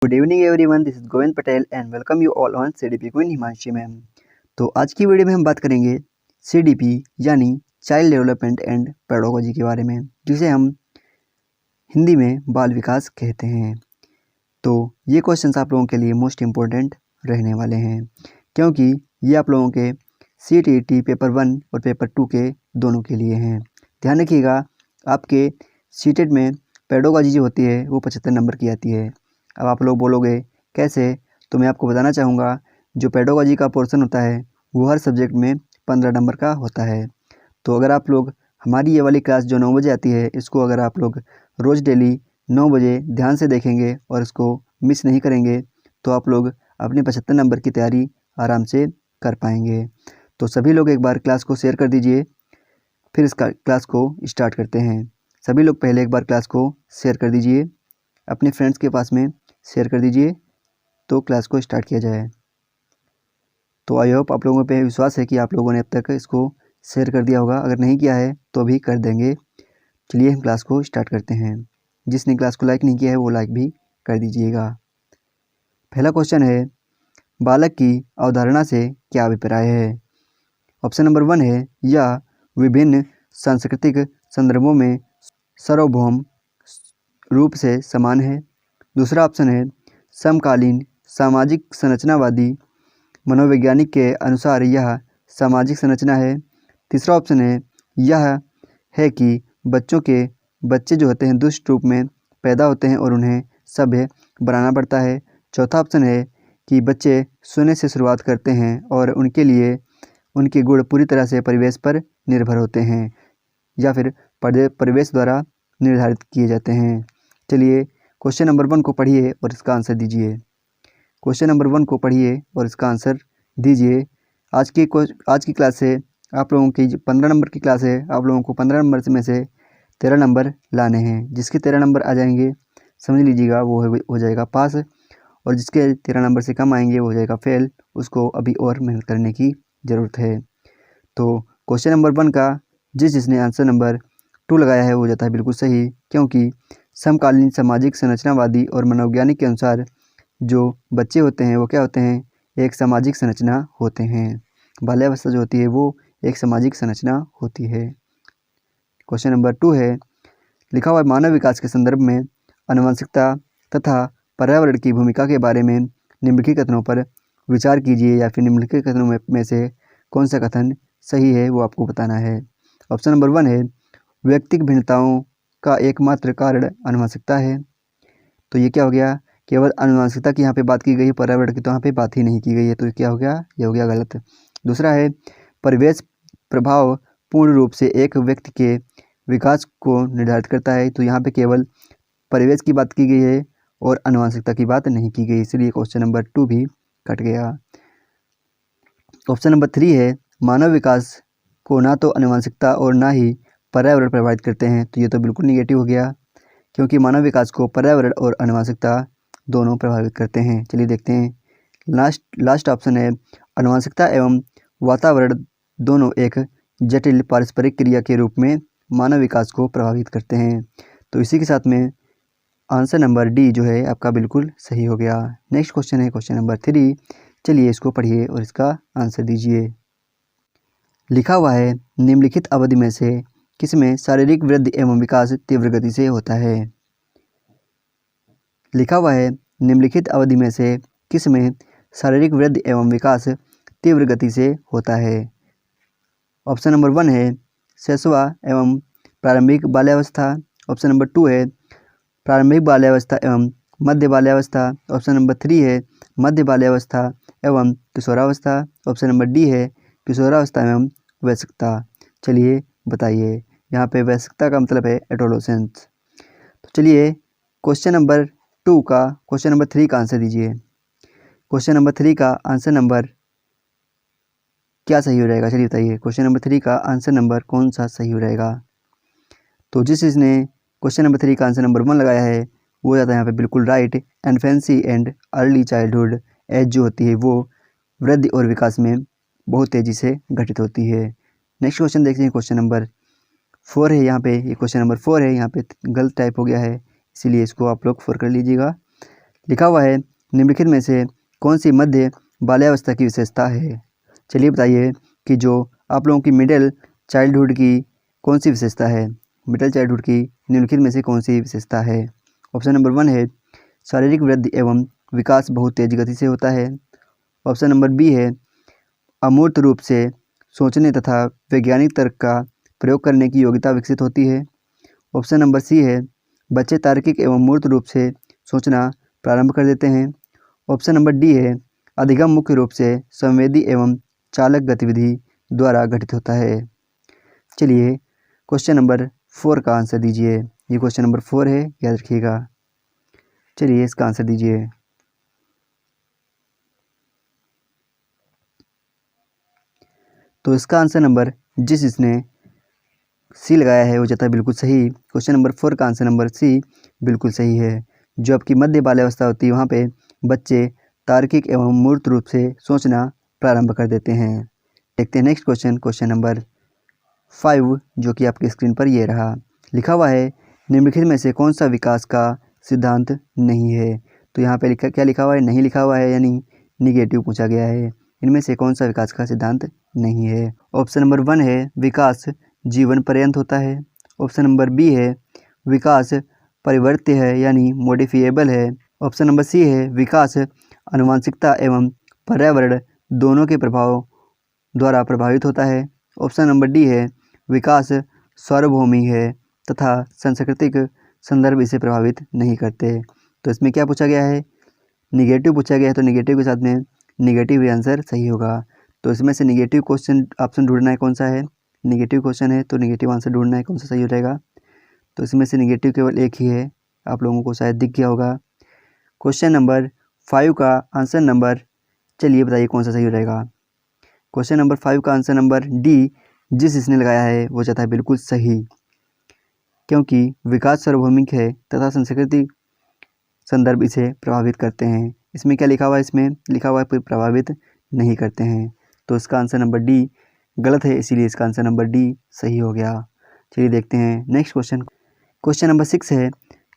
Good evening everyone, this is Govind Patel and welcome you all on CDP queen Himanshi ma'am. तो आज की video में हम बात करेंगे सीडीपी यानी चाइल्ड डेवलपमेंट एंड पेडागोजी के बारे में, जिसे हम हिंदी में बाल विकास कहते हैं। तो ये क्वेश्चंस आप लोगों के लिए मोस्ट इम्पोर्टेंट रहने वाले हैं, क्योंकि ये आप लोगों के सीटीईटी पेपर 1 और पेपर 2 के दोनों के लिए हैं। ध्यान रखिएगा, आपके सीटेट में पेडागोजी जो होती है वो 75 नंबर की आती है। अब आप लोग बोलोगे कैसे, तो मैं आपको बताना चाहूँगा, जो पेडागोजी का पोर्शन होता है वो हर सब्जेक्ट में 15 नंबर का होता है। तो अगर आप लोग हमारी ये वाली क्लास जो 9 बजे आती है, इसको अगर आप लोग रोज़ डेली 9 बजे ध्यान से देखेंगे और इसको मिस नहीं करेंगे, तो आप लोग अपने 75 नंबर की तैयारी आराम से कर पाएंगे। तो सभी लोग एक बार क्लास को शेयर कर दीजिए, फिर इसका क्लास को स्टार्ट करते हैं। सभी लोग पहले एक बार क्लास को शेयर कर दीजिए, अपने फ्रेंड्स के पास में शेयर कर दीजिए, तो क्लास को स्टार्ट किया जाए। तो आई होप आप लोगों पे विश्वास है कि आप लोगों ने अब तक इसको शेयर कर दिया होगा। अगर नहीं किया है तो अभी कर देंगे। चलिए हम क्लास को स्टार्ट करते हैं। जिसने क्लास को लाइक नहीं किया है वो लाइक भी कर दीजिएगा। पहला क्वेश्चन है, बालक की अवधारणा से क्या अभिप्राय है? ऑप्शन नंबर 1 है, यह विभिन्न सांस्कृतिक संदर्भों में सार्वभौम रूप से समान है। दूसरा ऑप्शन है, समकालीन सामाजिक संरचनावादी मनोवैज्ञानिक के अनुसार यह सामाजिक संरचना है। तीसरा ऑप्शन है, यह है कि बच्चे जो होते हैं दुष्ट रूप में पैदा होते हैं और उन्हें सभ्य बनाना पड़ता है। चौथा ऑप्शन है कि बच्चे शून्य से शुरुआत करते हैं और उनके लिए उनके गुण पूरी तरह से परिवेश पर निर्भर होते हैं या फिर परिवेश द्वारा निर्धारित किए जाते हैं। चलिए क्वेश्चन नंबर 1 को पढ़िए और इसका आंसर दीजिए। क्वेश्चन नंबर 1 को पढ़िए और इसका आंसर दीजिए। आज की क्लास से आप लोगों की 15 नंबर की क्लास है, आप लोगों को 15 नंबर में से 13 नंबर लाने हैं। जिसके 13 नंबर आ जाएंगे समझ लीजिएगा वो हो जाएगा पास, और जिसके 13 नंबर से कम आएंगे वो हो जाएगा फेल। उसको अभी और मेहनत करने की ज़रूरत है। तो क्वेश्चन नंबर 1 का जिसने आंसर नंबर 2 लगाया है वो हो जाता है बिल्कुल सही, क्योंकि समकालीन सामाजिक संरचनावादी और मनोवैज्ञानिक के अनुसार जो बच्चे होते हैं वो क्या होते हैं, एक सामाजिक संरचना होते हैं। बाल्यावस्था जो होती है वो एक सामाजिक संरचना होती है। क्वेश्चन नंबर 2 है, लिखा हुआ मानव विकास के संदर्भ में आनुवंशिकता तथा पर्यावरण की भूमिका के बारे में निम्नलिखित कथनों पर विचार कीजिए, या फिर निम्नलिखित कथनों में से कौन सा कथन सही है वो आपको बताना है। ऑप्शन नंबर 1 है, व्यक्तिगत भिन्नताओं का एकमात्र कारण आनुवंशिकता है। तो ये क्या हो गया, केवल आनुवंशिकता की यहाँ पे बात की गई, पर्यावरण की तो यहाँ पे बात ही नहीं की गई है, तो क्या हो गया, ये हो गया गलत। दूसरा है, परिवेश प्रभाव पूर्ण रूप से एक व्यक्ति के विकास को निर्धारित करता है। तो यहाँ पे केवल परिवेश की बात की गई है और आनुवंशिकता की बात नहीं की गई, इसलिए क्वेश्चन नंबर 2 भी कट गया। ऑप्शन नंबर 3 है, मानव विकास को ना तो आनुवंशिकता और ना ही पर्यावरण प्रभावित करते हैं। तो ये तो बिल्कुल निगेटिव हो गया, क्योंकि मानव विकास को पर्यावरण और आनुवंशिकता दोनों प्रभावित करते हैं। चलिए देखते हैं। लास्ट ऑप्शन है, आनुवंशिकता एवं वातावरण दोनों एक जटिल पारस्परिक क्रिया के रूप में मानव विकास को प्रभावित करते हैं। तो इसी के साथ में आंसर नंबर डी जो है आपका बिल्कुल सही हो गया। नेक्स्ट क्वेश्चन है क्वेश्चन नंबर 3। चलिए इसको पढ़िए और इसका आंसर दीजिए। लिखा हुआ है, निम्नलिखित अवधि में से किसमें शारीरिक वृद्धि एवं विकास तीव्र गति से होता है? लिखा हुआ है, निम्नलिखित अवधि में से किसमें शारीरिक वृद्धि एवं विकास तीव्र गति से होता है? ऑप्शन नंबर 1 है, शैशव एवं प्रारंभिक बाल्यावस्था। ऑप्शन नंबर 2 है, प्रारंभिक बाल्यावस्था एवं मध्य बाल्यावस्था। ऑप्शन नंबर 3 है, मध्य बाल्यावस्था एवं किशोरावस्था। ऑप्शन नंबर डी है, किशोरावस्था एवं वयस्कता। चलिए बताइए, यहाँ पे वयस्कता का मतलब है एडोलेसेंस। तो चलिए क्वेश्चन नंबर 3 का आंसर दीजिए। क्वेश्चन नंबर 3 का आंसर नंबर क्या सही हो जाएगा? चलिए बताइए, क्वेश्चन नंबर 3 का आंसर नंबर कौन सा सही हो जाएगा? तो जिसने क्वेश्चन नंबर 3 का आंसर नंबर 1 लगाया है वो हो जाता है यहाँ पे बिल्कुल right. Infancy and early childhood age जो होती है वो वृद्धि और विकास में बहुत तेज़ी से घटित होती है। नेक्स्ट क्वेश्चन देखते हैं, क्वेश्चन नंबर 4 है यहाँ पे। ये क्वेश्चन नंबर 4 है, यहाँ पे गलत टाइप हो गया है, इसीलिए इसको आप लोग 4 कर लीजिएगा। लिखा हुआ है निम्नलिखित में से कौन सी मध्य बाल्यावस्था की विशेषता है। चलिए बताइए कि जो आप लोगों की मिडिल चाइल्डहुड की कौन सी विशेषता है। मिडिल चाइल्डहुड की निम्नलिखित में से कौन सी विशेषता है। ऑप्शन नंबर 1 है शारीरिक वृद्धि एवं विकास बहुत तेज गति से होता है। ऑप्शन नंबर बी है अमूर्त रूप से सोचने तथा वैज्ञानिक तर्क का प्रयोग करने की योग्यता विकसित होती है। ऑप्शन नंबर सी है बच्चे तार्किक एवं मूर्त रूप से सोचना प्रारंभ कर देते हैं। ऑप्शन नंबर डी है अधिगम मुख्य रूप से संवेदी एवं चालक गतिविधि द्वारा घटित होता है। चलिए क्वेश्चन नंबर 4 का आंसर दीजिए। ये क्वेश्चन नंबर 4 है, याद रखिएगा। चलिए इसका आंसर दीजिए। तो इसका आंसर नंबर जिस इसने सी लगाया है वो जाता है बिल्कुल सही। क्वेश्चन नंबर 4 का आंसर नंबर सी बिल्कुल सही है। जो आपकी मध्य बाल्यावस्था होती है वहाँ पे बच्चे तार्किक एवं मूर्त रूप से सोचना प्रारंभ कर देते हैं। देखते हैं नेक्स्ट क्वेश्चन, क्वेश्चन नंबर 5, जो कि आपकी स्क्रीन पर ये रहा। लिखा हुआ है निम्नलिखित में से कौन सा विकास का सिद्धांत नहीं है। तो यहाँ पे क्या लिखा हुआ है, नहीं लिखा हुआ है, यानी निगेटिव पूछा गया है। इनमें से कौन सा विकास का सिद्धांत नहीं है। ऑप्शन नंबर 1 है विकास जीवन पर्यंत होता है। ऑप्शन नंबर बी है विकास परिवर्त्य है यानी मॉडिफिएबल है। ऑप्शन नंबर सी है विकास आनुवंशिकता एवं पर्यावरण दोनों के प्रभाव द्वारा प्रभावित होता है। ऑप्शन नंबर डी है विकास सार्वभौमिक है तथा सांस्कृतिक संदर्भ इसे प्रभावित नहीं करते। तो इसमें क्या पूछा गया है, निगेटिव पूछा गया है, तो निगेटिव के साथ में निगेटिव ही आंसर सही होगा। तो इसमें से निगेटिव क्वेश्चन ऑप्शन ढूंढना है कौन सा है, निगेटिव क्वेश्चन है तो निगेटिव आंसर ढूंढना है कौन सा सही हो जाएगा। तो इसमें से निगेटिव केवल एक ही है, आप लोगों को शायद दिख गया होगा। क्वेश्चन नंबर 5 का आंसर नंबर, चलिए बताइए कौन सा सही हो जाएगा। क्वेश्चन नंबर 5 का आंसर नंबर डी जिस इसने लगाया है वो जाता है बिल्कुल सही, क्योंकि विकास सार्वभौमिक है तथा सांस्कृतिक संदर्भ इसे प्रभावित करते हैं। इसमें क्या लिखा हुआ है, इसमें लिखा हुआ है प्रभावित नहीं करते हैं। तो इसका आंसर नंबर डी गलत है, इसीलिए इसका आंसर नंबर डी सही हो गया। चलिए देखते हैं नेक्स्ट क्वेश्चन। क्वेश्चन नंबर 6 है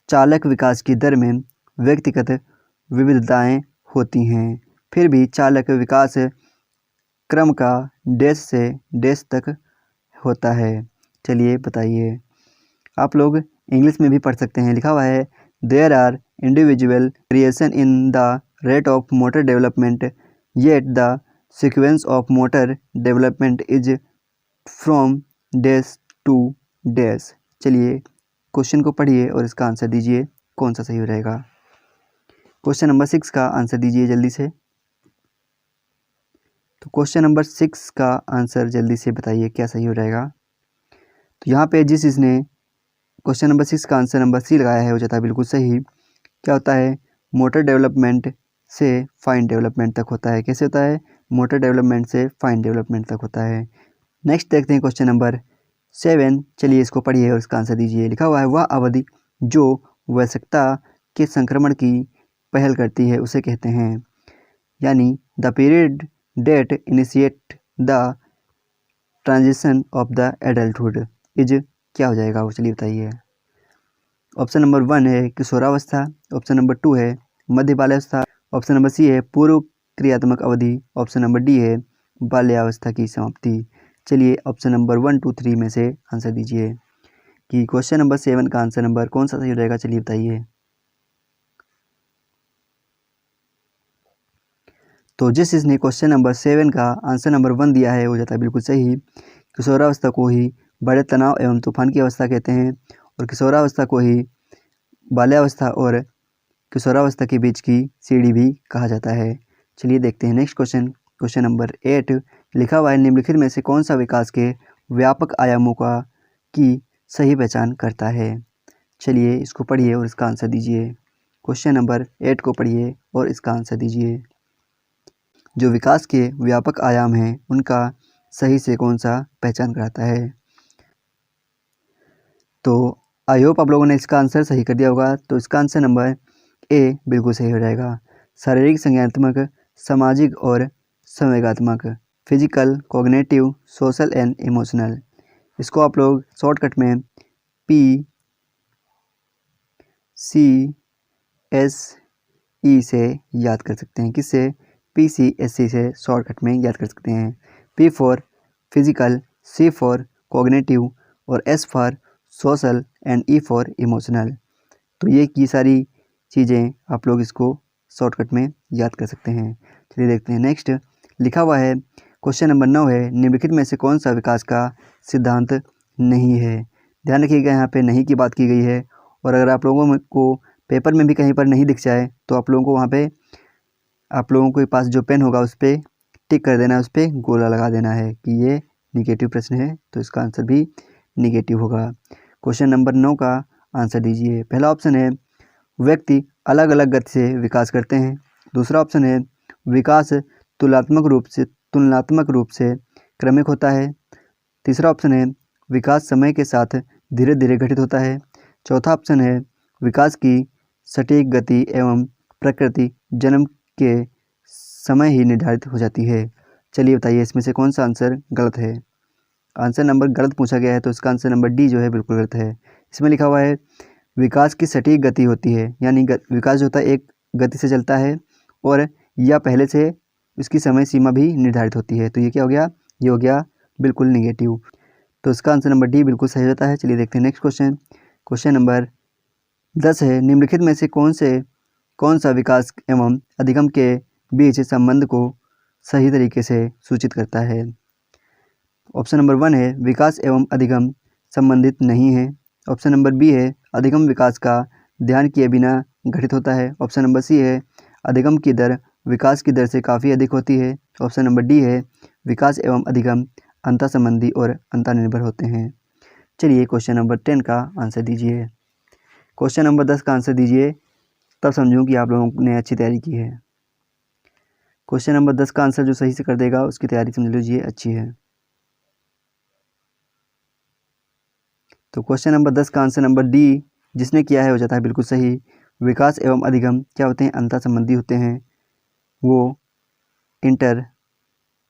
चालक विकास की दर में व्यक्तिगत विविधताएं होती हैं, फिर भी चालक विकास क्रम का डैश से डैश तक होता है। चलिए बताइए, आप लोग इंग्लिश में भी पढ़ सकते हैं। लिखा हुआ है there are individual variation in the rate of motor development yet the sequence of motor development is from dash to dash. चलिए क्वेश्चन को पढ़िए और इसका आंसर दीजिए कौन सा सही हो रहेगा। क्वेश्चन नंबर 6 का आंसर दीजिए जल्दी से। तो क्वेश्चन नंबर 6 का आंसर जल्दी से बताइए क्या सही हो जाएगा। तो यहाँ पे जिस इसने क्वेश्चन नंबर 6 का आंसर नंबर सी लगाया है वो जाता है बिल्कुल सही। क्या होता है, मोटर डेवलपमेंट से फाइन डेवलपमेंट तक होता है। कैसे होता है, मोटर डेवलपमेंट से फाइन डेवलपमेंट तक होता है। नेक्स्ट देखते हैं क्वेश्चन नंबर 7। चलिए इसको पढ़िए और इसका आंसर दीजिए। लिखा हुआ है वह अवधि जो वयस्कता के संक्रमण की पहल करती है उसे कहते हैं, यानी the period that initiate the transition of the adulthood is क्या हो जाएगा वो, चलिए बताइए। ऑप्शन नंबर 1 है किशोरावस्था। ऑप्शन नंबर 2 है मध्य बाल्यावस्था। ऑप्शन नंबर सी है पूर्व क्रियात्मक अवधि। ऑप्शन नंबर डी है बाल्यावस्था की समाप्ति। चलिए ऑप्शन नंबर 1, 2, 3 में से आंसर दीजिए कि क्वेश्चन नंबर 7 का आंसर नंबर कौन सा सही रहेगा। चलिए बताइए। तो जिस इसने क्वेश्चन नंबर 7 का आंसर नंबर 1 दिया है वो जाता है बिल्कुल सही। किशोरावस्था को ही बड़े तनाव एवं तूफान की अवस्था कहते हैं और किशोरावस्था को ही बाल्यावस्था और किशोरावस्था के बीच की सीढ़ी भी कहा जाता है। चलिए देखते हैं नेक्स्ट क्वेश्चन, क्वेश्चन नंबर 8। लिखा हुआ है निम्नलिखित में से कौन सा विकास के व्यापक आयामों का की सही पहचान करता है। चलिए इसको पढ़िए और इसका आंसर दीजिए। क्वेश्चन नंबर 8 को पढ़िए और इसका आंसर दीजिए। जो विकास के व्यापक आयाम हैं उनका सही से कौन सा पहचान कराता है। तो आई होप आप लोगों ने इसका आंसर सही कर दिया होगा। तो इसका आंसर नंबर ए बिल्कुल सही हो जाएगा। शारीरिक, संज्ञानात्मक, सामाजिक और संवेगात्मक, physical, cognitive, social and emotional. इसको आप लोग शॉर्टकट में PCS ई से याद कर सकते हैं। किससे? PCSC से शॉर्टकट में याद कर सकते हैं। P for physical, C for cognitive और S for social and E for emotional. तो ये की सारी चीज़ें आप लोग इसको शॉर्टकट में याद कर सकते हैं। चलिए देखते हैं नेक्स्ट। लिखा हुआ है क्वेश्चन नंबर 9 है, निम्नलिखित में से कौन सा विकास का सिद्धांत नहीं है। ध्यान रखिएगा, यहाँ पे नहीं की बात की गई है, और अगर आप लोगों को पेपर में भी कहीं पर नहीं दिख जाए तो आप लोगों को वहाँ पे आप लोगों के पास जो पेन होगा उस पर टिक कर देना है, उस पर गोला लगा देना है कि ये निगेटिव प्रश्न है, तो इसका आंसर भी निगेटिव होगा। क्वेश्चन नंबर 9 का आंसर दीजिए। पहला ऑप्शन है व्यक्ति अलग अलग गति से विकास करते हैं। दूसरा ऑप्शन है विकास तुलनात्मक रूप से क्रमिक होता है। तीसरा ऑप्शन है विकास समय के साथ धीरे धीरे घटित होता है। चौथा ऑप्शन है विकास की सटीक गति एवं प्रकृति जन्म के समय ही निर्धारित हो जाती है। चलिए बताइए इसमें से कौन सा आंसर गलत है। आंसर नंबर गलत पूछा गया है, तो इसका आंसर नंबर डी जो है बिल्कुल गलत है। इसमें लिखा हुआ है विकास की सटीक गति होती है, यानी विकास जो होता है एक गति से चलता है और या पहले से इसकी समय सीमा भी निर्धारित होती है। तो ये क्या हो गया? ये हो गया बिल्कुल निगेटिव। तो इसका आंसर नंबर डी बिल्कुल सही होता है। चलिए देखते हैं नेक्स्ट क्वेश्चन। क्वेश्चन नंबर 10 है, निम्नलिखित में से कौन सा विकास एवं अधिगम के बीच संबंध को सही तरीके से सूचित करता है। ऑप्शन नंबर 1 है विकास एवं अधिगम संबंधित नहीं है। ऑप्शन नंबर बी है अधिगम विकास का ध्यान किए बिना घटित होता है। ऑप्शन नंबर सी है अधिगम की दर विकास की दर से काफ़ी अधिक होती है। ऑप्शन नंबर डी है विकास एवं अधिगम अंतर संबंधी और अंतर निर्भर होते हैं। चलिए क्वेश्चन नंबर 10 का आंसर दीजिए। क्वेश्चन नंबर 10 का आंसर दीजिए, तब समझूं कि आप लोगों ने अच्छी तैयारी की है। क्वेश्चन नंबर 10 का आंसर जो सही से कर देगा उसकी तैयारी समझ लीजिए अच्छी है। तो क्वेश्चन नंबर 10 का आंसर नंबर डी जिसने किया है हो जाता है बिल्कुल सही। विकास एवं अधिगम क्या होते हैं? अंतर संबंधी होते हैं, वो इंटर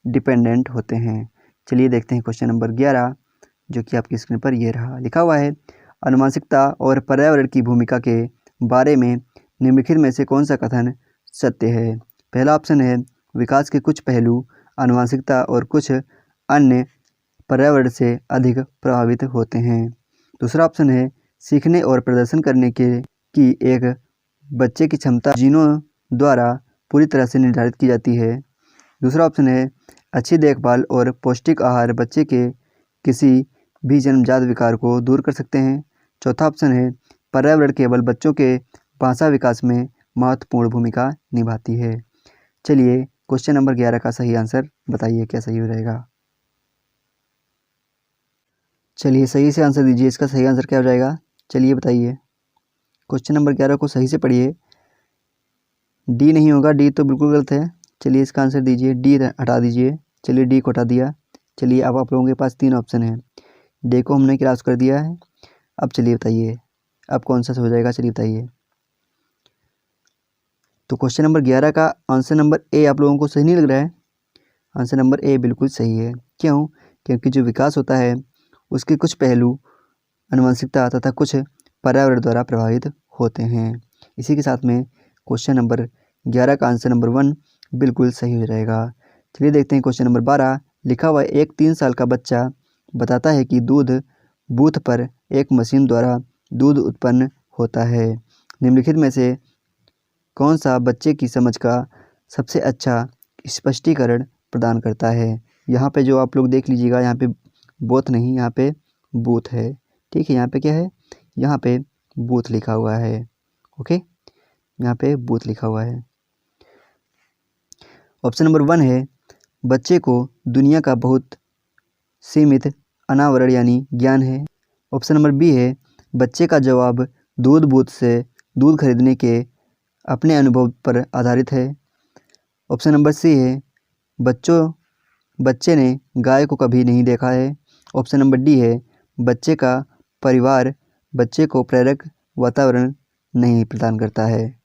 डिपेंडेंट होते हैं। चलिए देखते हैं क्वेश्चन नंबर 11 जो कि आपकी स्क्रीन पर ये रहा। लिखा हुआ है आनुवंशिकता और पर्यावरण की भूमिका के बारे में निम्नलिखित में से कौन सा कथन सत्य है। पहला ऑप्शन है विकास के कुछ पहलू आनुवंशिकता और कुछ अन्य पर्यावरण से अधिक प्रभावित होते हैं। दूसरा ऑप्शन है सीखने और प्रदर्शन करने की एक बच्चे की क्षमता जीनों द्वारा पूरी तरह से निर्धारित की जाती है। दूसरा ऑप्शन है अच्छी देखभाल और पौष्टिक आहार बच्चे के किसी भी जन्मजात विकार को दूर कर सकते हैं। चौथा ऑप्शन है पर्यावरण केवल बच्चों के भाषा विकास में महत्वपूर्ण भूमिका निभाती है। चलिए क्वेश्चन नंबर 11 का सही आंसर बताइए, क्या सही रहेगा। चलिए सही से आंसर दीजिए, इसका सही आंसर क्या हो जाएगा, चलिए बताइए। क्वेश्चन नंबर 11 को सही से पढ़िए। डी नहीं होगा, डी तो बिल्कुल गलत है। चलिए इसका आंसर दीजिए, डी हटा दीजिए। चलिए डी को हटा दिया। चलिए अब आप लोगों के पास 3 ऑप्शन है, डी को हमने क्रॉस कर दिया है। अब चलिए बताइए अब कौन सा हो जाएगा, चलिए बताइए। तो क्वेश्चन नंबर 11 का आंसर नंबर ए आप लोगों को सही नहीं लग रहा है। आंसर नंबर ए बिल्कुल सही है। क्यों? क्योंकि जो विकास होता है उसके कुछ पहलू आनुवंशिकता तथा कुछ पर्यावरण द्वारा प्रभावित होते हैं। इसी के साथ में क्वेश्चन नंबर 11 का आंसर नंबर 1 बिल्कुल सही हो जाएगा। चलिए देखते हैं क्वेश्चन नंबर 12। लिखा हुआ एक 3 साल का बच्चा बताता है कि दूध बूथ पर एक मशीन द्वारा दूध उत्पन्न होता है। निम्नलिखित में से कौन सा बच्चे की समझ का सबसे अच्छा स्पष्टीकरण प्रदान करता है। यहाँ पे जो आप लोग देख लीजिएगा, यहाँ पे बोथ नहीं, यहाँ पे बूथ है। ठीक है, यहाँ पे क्या है, यहाँ पे बूथ लिखा हुआ है। ओके, यहाँ पे बूथ लिखा हुआ है। ऑप्शन नंबर 1 है बच्चे को दुनिया का बहुत सीमित अनावरण यानी ज्ञान है। ऑप्शन नंबर बी है बच्चे का जवाब दूध बूथ से दूध खरीदने के अपने अनुभव पर आधारित है। ऑप्शन नंबर सी है बच्चे ने गाय को कभी नहीं देखा है। ऑप्शन नंबर डी है बच्चे का परिवार बच्चे को प्रेरक वातावरण नहीं प्रदान करता है।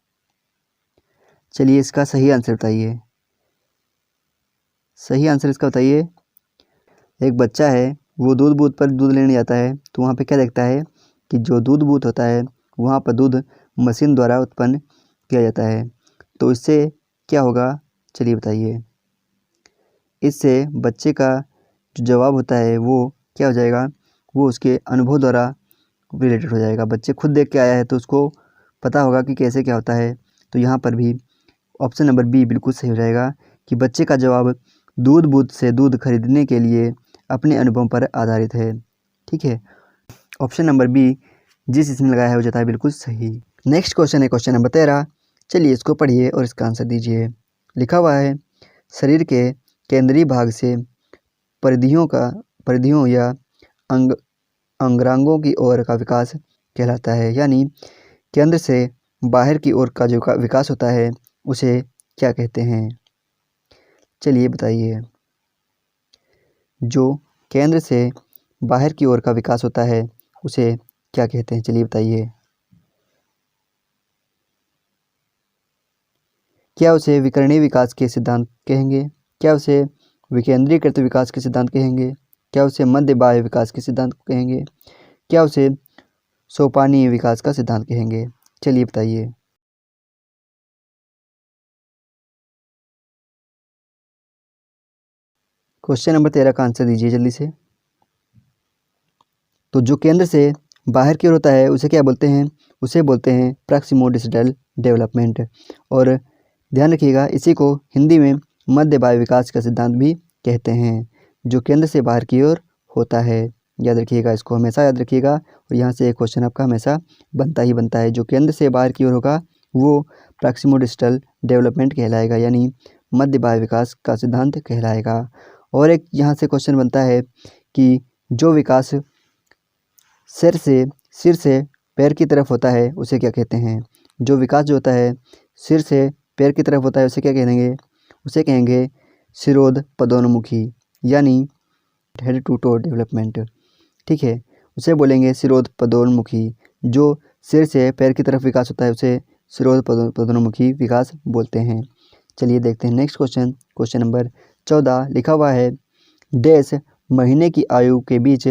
चलिए इसका सही आंसर बताइए। सही आंसर इसका बताइए। एक बच्चा है, वो दूध बूथ पर दूध लेने जाता है, तो वहाँ पे क्या देखता है कि जो दूध बूथ होता है वहाँ पर दूध मशीन द्वारा उत्पन्न किया जाता है। तो इससे क्या होगा, चलिए बताइए। इससे बच्चे का जो जवाब होता है वो क्या हो जाएगा, वो उसके अनुभव द्वारा रिलेटेड हो जाएगा। बच्चे खुद देख के आया है तो उसको पता होगा कि कैसे क्या होता है। तो यहाँ पर भी ऑप्शन नंबर बी बिल्कुल सही हो जाएगा कि बच्चे का जवाब दूध बूथ से दूध खरीदने के लिए अपने अनुभव पर आधारित है। ठीक है, ऑप्शन नंबर बी जिस इसमें लगाया है वो जाता है बिल्कुल सही। नेक्स्ट क्वेश्चन है क्वेश्चन नंबर 13। चलिए इसको पढ़िए और इसका आंसर दीजिए। लिखा हुआ है शरीर के केंद्रीय भाग से परिधियों या अंग अंगरांगों की ओर का विकास कहलाता है। यानी केंद्र से बाहर की ओर का जो विकास होता है उसे क्या कहते हैं, चलिए बताइए। जो केंद्र से बाहर की ओर का विकास होता है उसे क्या कहते हैं, चलिए बताइए। क्या उसे विकर्णीय विकास के सिद्धांत कहेंगे, क्या उसे विकेंद्रीकृत विकास के सिद्धांत कहेंगे, क्या उसे मध्य बाह्य विकास के सिद्धांत कहेंगे, क्या उसे सोपानीय विकास का सिद्धांत कहेंगे, चलिए बताइए। क्वेश्चन नंबर 13 का आंसर दीजिए जल्दी से। तो जो केंद्र से बाहर की ओर होता है उसे क्या बोलते हैं, उसे बोलते हैं प्रॉक्सिमोडिस्टल डेवलपमेंट। और ध्यान रखिएगा इसी को हिंदी में मध्य बाह्य विकास का सिद्धांत भी कहते हैं, जो केंद्र से बाहर की ओर होता है। याद रखिएगा, इसको हमेशा याद रखिएगा। और यहाँ से एक क्वेश्चन आपका हमेशा बनता ही बनता है। जो केंद्र से बाहर की ओर होगा वो प्रॉक्सिमोडिस्टल डेवलपमेंट कहलाएगा, यानी मध्य बाह्य विकास का सिद्धांत कहलाएगा। और एक यहाँ से क्वेश्चन बनता है कि जो विकास सिर से पैर की तरफ होता है उसे क्या कहते हैं। जो विकास जो होता है सिर से पैर की तरफ होता है उसे क्या कहेंगे, उसे कहेंगे शिरोध पदोन्मुखी, यानी हेड टू टो डेवलपमेंट। ठीक है, उसे बोलेंगे शिरोध पदोन्मुखी। जो सिर से पैर की तरफ विकास होता है उसे शिरोध पदोन्मुखी विकास बोलते हैं। चलिए देखते हैं नेक्स्ट क्वेश्चन। क्वेश्चन नंबर 14 लिखा हुआ है डैश महीने की आयु के बीच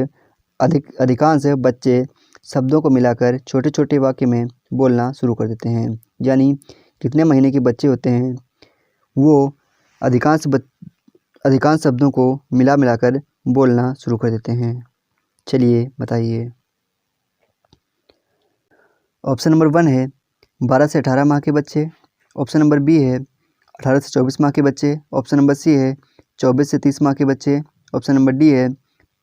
अधिकांश बच्चे शब्दों को मिलाकर छोटे छोटे वाक्य में बोलना शुरू कर देते हैं। यानी कितने महीने के बच्चे होते हैं वो अधिकांश शब्दों को मिलाकर बोलना शुरू कर देते हैं, चलिए बताइए। ऑप्शन नंबर 1 है 12 से 18 माह के बच्चे। ऑप्शन नंबर बी है 18 से 24 माह के बच्चे। ऑप्शन नंबर सी है 24 से 30 माह के बच्चे। ऑप्शन नंबर डी है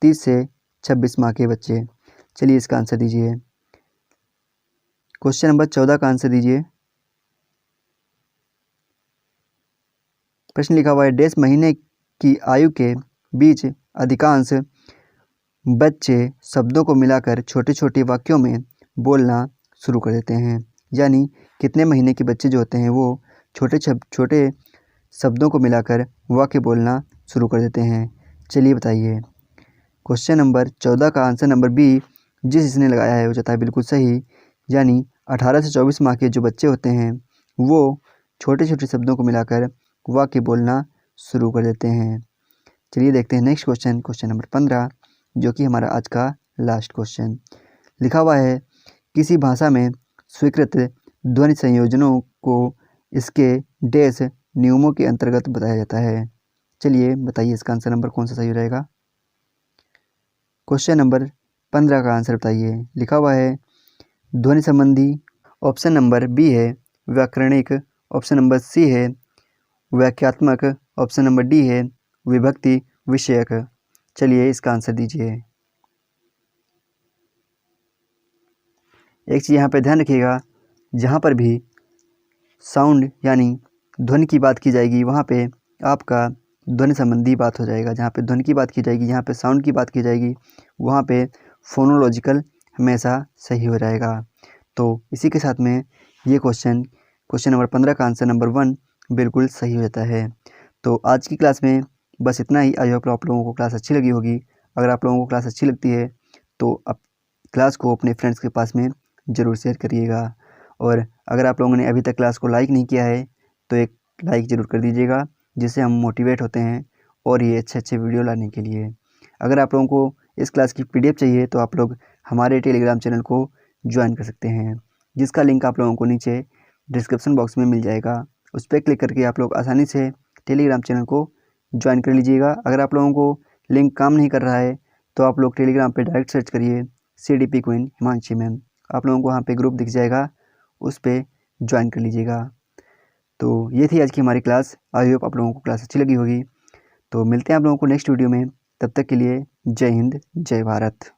30 से 26 माह के बच्चे। चलिए इसका आंसर दीजिए। क्वेश्चन नंबर 14 का आंसर दीजिए। प्रश्न लिखा हुआ है डैश महीने की आयु के बीच अधिकांश बच्चे शब्दों को मिलाकर छोटे छोटे वाक्यों में बोलना शुरू कर देते हैं। यानी कितने महीने के बच्चे जो होते हैं वो छोटे शब्दों को मिलाकर वाक्य बोलना शुरू कर देते हैं, चलिए बताइए। क्वेश्चन नंबर 14 का आंसर नंबर बी जिस इसने लगाया है वो जाता है बिल्कुल सही। यानी 18 से 24 माह के जो बच्चे होते हैं वो छोटे छोटे शब्दों को मिलाकर वाक्य बोलना शुरू कर देते हैं। चलिए देखते हैं नेक्स्ट क्वेश्चन। क्वेश्चन नंबर 15 जो कि हमारा आज का लास्ट क्वेश्चन। लिखा हुआ है किसी भाषा में स्वीकृत ध्वनि संयोजनों को इसके डैश नियमों के अंतर्गत बताया जाता है। चलिए बताइए इसका आंसर नंबर कौन सा सही रहेगा। क्वेश्चन नंबर 15 का आंसर बताइए। लिखा हुआ है ध्वनि संबंधी। ऑप्शन नंबर बी है व्याकरणिक। ऑप्शन नंबर सी है वाक्यात्मक। ऑप्शन नंबर डी है विभक्ति विषयक। चलिए इसका आंसर दीजिए। एक चीज़ यहाँ पे ध्यान रखिएगा, जहाँ पर भी साउंड यानी ध्वनि की बात की जाएगी वहाँ पे आपका ध्वनि संबंधी बात हो जाएगा। जहाँ पे ध्वनि की बात की जाएगी, जहाँ पे साउंड की बात की जाएगी वहाँ पे फोनोलॉजिकल हमेशा सही हो जाएगा। तो इसी के साथ में ये क्वेश्चन नंबर 15 का आंसर नंबर 1 बिल्कुल सही हो जाता है। तो आज की क्लास में बस इतना ही। आई होप आप लोगों को क्लास अच्छी लगी होगी। अगर आप लोगों को क्लास अच्छी लगती है तो आप क्लास को अपने फ्रेंड्स के पास में ज़रूर शेयर करिएगा। और अगर आप लोगों ने अभी तक क्लास को लाइक नहीं किया है तो एक लाइक ज़रूर कर दीजिएगा, जिससे हम मोटिवेट होते हैं और ये अच्छे वीडियो लाने के लिए। अगर आप लोगों को इस क्लास की PDF चाहिए तो आप लोग हमारे टेलीग्राम चैनल को ज्वाइन कर सकते हैं, जिसका लिंक आप लोगों को नीचे डिस्क्रिप्शन बॉक्स में मिल जाएगा। उस पर क्लिक करके आप लोग आसानी से टेलीग्राम चैनल को ज्वाइन कर लीजिएगा। अगर आप लोगों को लिंक काम नहीं कर रहा है तो आप लोग टेलीग्राम पे डायरेक्ट सर्च करिए CDP क्वीन हिमांशी मैम, आप लोगों को वहाँ पे ग्रुप दिख जाएगा, उस पर ज्वाइन कर लीजिएगा। तो ये थी आज की हमारी क्लास। आई होप आप लोगों को क्लास अच्छी लगी होगी। तो मिलते हैं आप लोगों को नेक्स्ट वीडियो में, तब तक के लिए जय हिंद जय भारत।